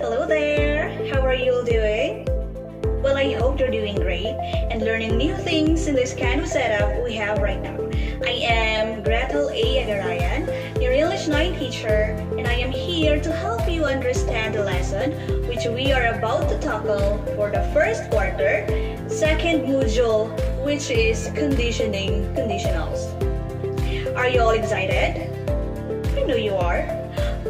Hello there! How are you all doing? Well, I hope you're doing great and learning new things in this kind of setup we have right now. I am Gretel A. Agarayan, your English 9 teacher, and I am here to help you understand the lesson which we are about to tackle for the first quarter, second module, which is conditioning conditionals. Are you all excited? I know you are.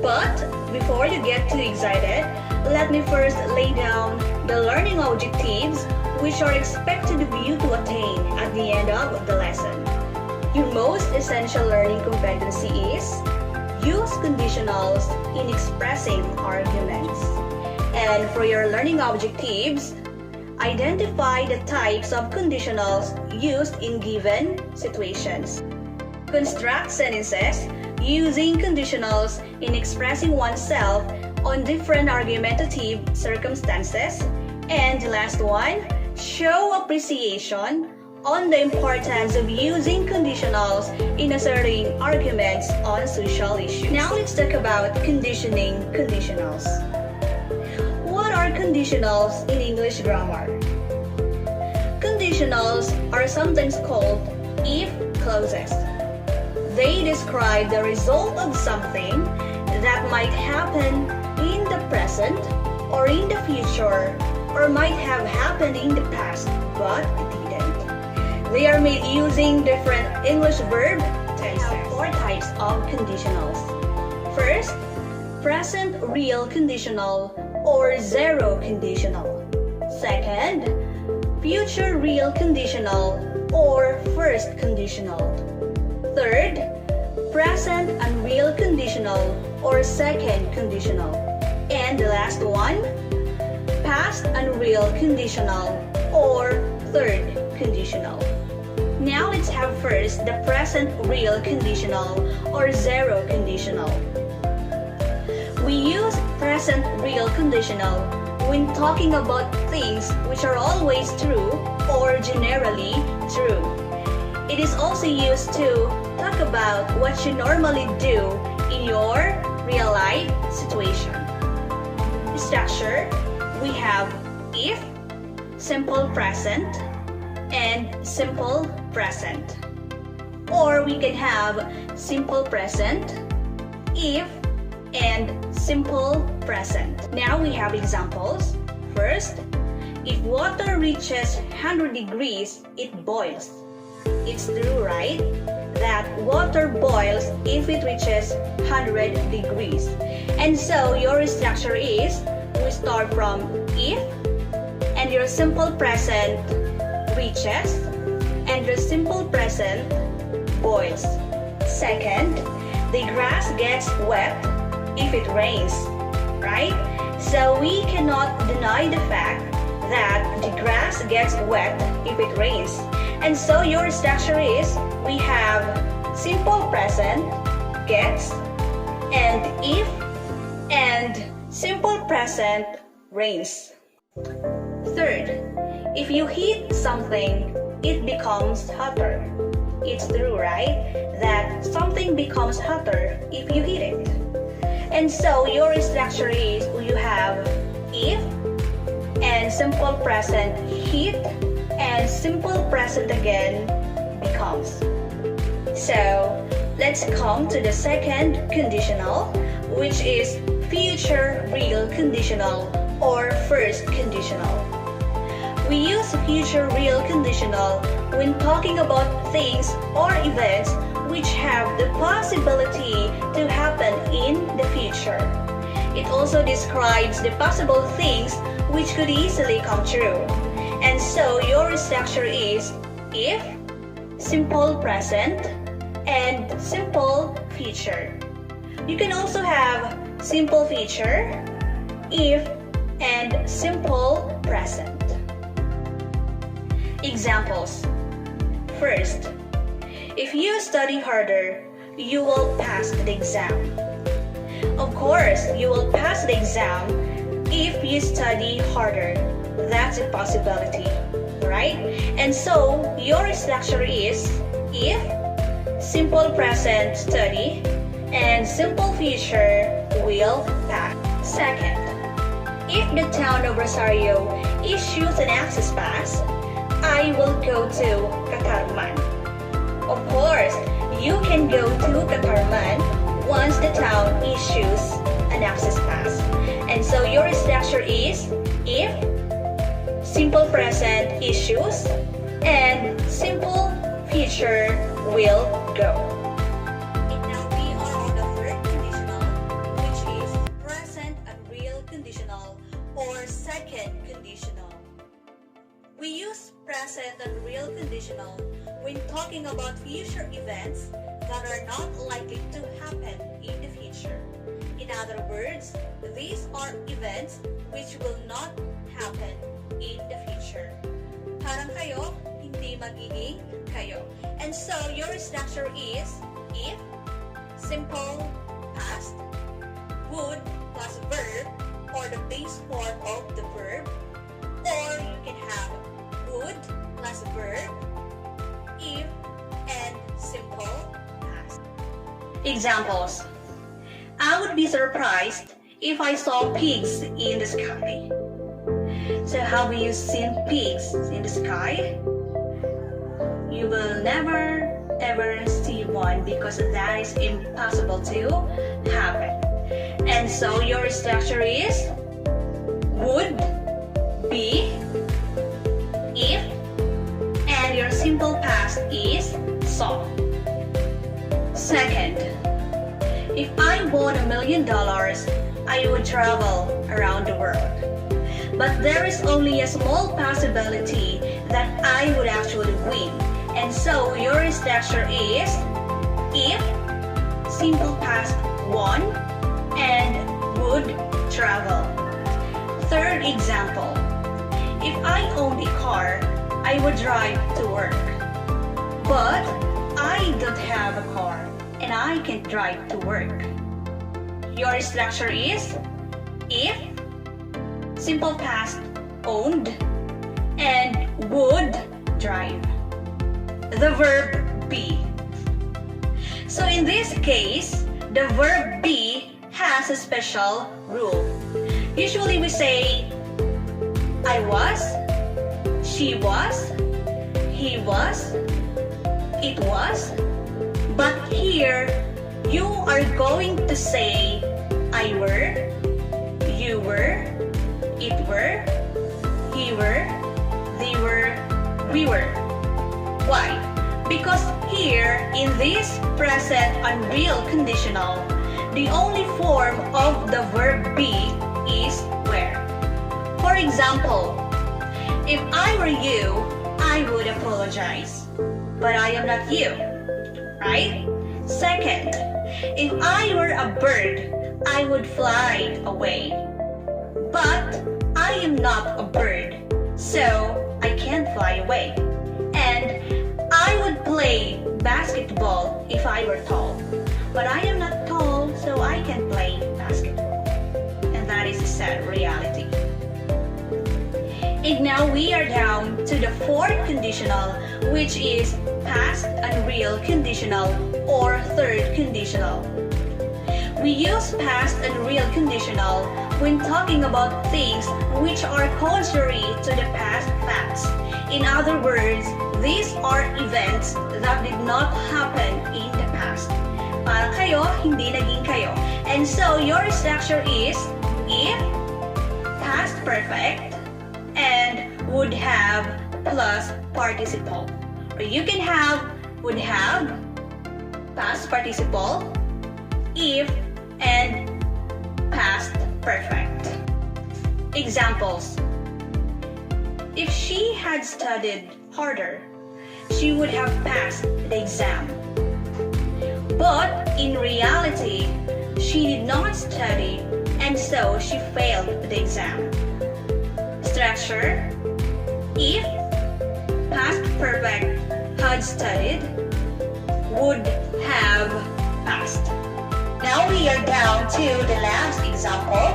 But before you get too excited, let me first lay down the learning objectives which are expected of you to attain at the end of the lesson. Your most essential learning competency is use conditionals in expressing arguments. And for your learning objectives, identify the types of conditionals used in given situations. Construct sentences using conditionals in expressing oneself on different argumentative circumstances. And the last one, show appreciation on the importance of using conditionals in asserting arguments on social issues. Now let's talk about conditioning conditionals. What are conditionals in English grammar? Conditionals are sometimes called if clauses. They describe the result of something that might happen in the present or in the future or might have happened in the past but it didn't. They are made using different English verb tenses. We have 4 types of conditionals. First, present real conditional or zero conditional. Second, future real conditional or first conditional. Third, present unreal conditional or second conditional. And the last one, past unreal conditional or third conditional. Now let's have first the present real conditional or zero conditional. We use present real conditional when talking about things which are always true or generally true. It is also used to talk about what you normally do in your real life situation. Structure, we have if, simple present, and simple present. Or we can have simple present, if, and simple present. Now we have examples. First, if water reaches 100 degrees, it boils. It's true, right? That water boils if it reaches 100 degrees. And so your structure is, we start from if, and your simple present reaches, and your simple present boils. Second, the grass gets wet if it rains, right? So we cannot deny the fact that the grass gets wet if it rains. And so your structure is, we have simple present, gets, and if, and simple present, rains. Third, if you heat something, it becomes hotter. It's true, right? That something becomes hotter if you heat it. And so your structure is, you have if, and simple present, heat, and simple present again becomes. So let's come to the second conditional, which is future real conditional or first conditional. We use future real conditional when talking about things or events which have the possibility to happen in the future. It also describes the possible things which could easily come true. And so your structure is if, simple present, and simple future. You can also have simple future, if, and simple present. Examples. First, if you study harder, you will pass the exam. Of course, you will pass the exam if you study harder. That's a possibility, right? And so your structure is if, simple present study, and simple future will pass. Second, if the town of Rosario issues an access pass, I will go to Katarman. Of course, you can go to Katarman once the town issues an access pass. And so your structure is if, simple present issues, and simple future will go. And now we are on the third conditional, which is present unreal conditional or second conditional. We use present unreal conditional when talking about future events that are not likely to happen in the future. In other words, these are events which will not happen in the future. Parang kayo, hindi magiging kayo. And so your structure is if, simple past, would plus verb or the base form of the verb, or you can have would plus verb, if, and simple past. Examples. I would be surprised if I saw pigs in the sky. So have you seen pigs in the sky? You will never ever see one because that is impossible to happen. And so your structure is would, be, if, and your simple past is saw. Second, if I won $1 million, I would travel around the world. But there is only a small possibility that I would actually win. And so your structure is if, simple past won, and would travel. Third example, if I owned a car, I would drive to work. But I don't have a car and I can't drive to work. Your structure is if, simple past owned, and would drive. The verb be. So in this case, the verb be has a special rule. Usually we say I was, she was, he was, it was. But here, you are going to say I were, you were, it were, he were, they were, we were. Why? Because here, in this present unreal conditional, the only form of the verb be is were. For example, if I were you, I would apologize. But I am not you, right? Second, if I were a bird, I would fly away. But I am not a bird, so I can't fly away. And I would play basketball if I were tall. But I am not tall, so I can't play basketball. And that is a sad reality. And now we are down to the fourth conditional, which is past unreal conditional or third conditional. We use past unreal conditional when talking about things which are contrary to the past facts. In other words, these are events that did not happen in the past. Parang kayo, hindi naging kayo. And so your structure is if, past perfect, and would have plus participle. Or you can have would have, past participle, if, and past perfect. Examples. If she had studied harder, she would have passed the exam. But in reality, she did not study and so she failed the exam. Structure. If, past perfect, had studied, would have passed. Now we are down to the last example.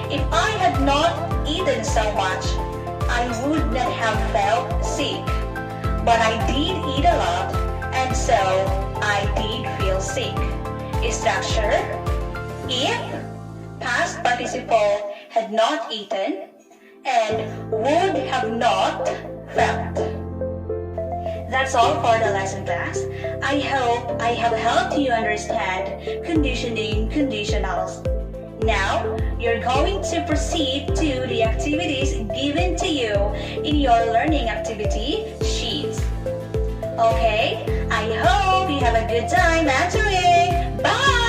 If I had not eaten so much, I would not have felt sick. But I did eat a lot, and so I did feel sick. Structure. If, past participle, had not eaten, and would have not felt. That's all for the lesson, class. I hope I have helped you understand conditioning conditionals. Now, you're going to proceed to the activities given to you in your learning activity sheets. Okay, I hope you have a good time answering. Bye!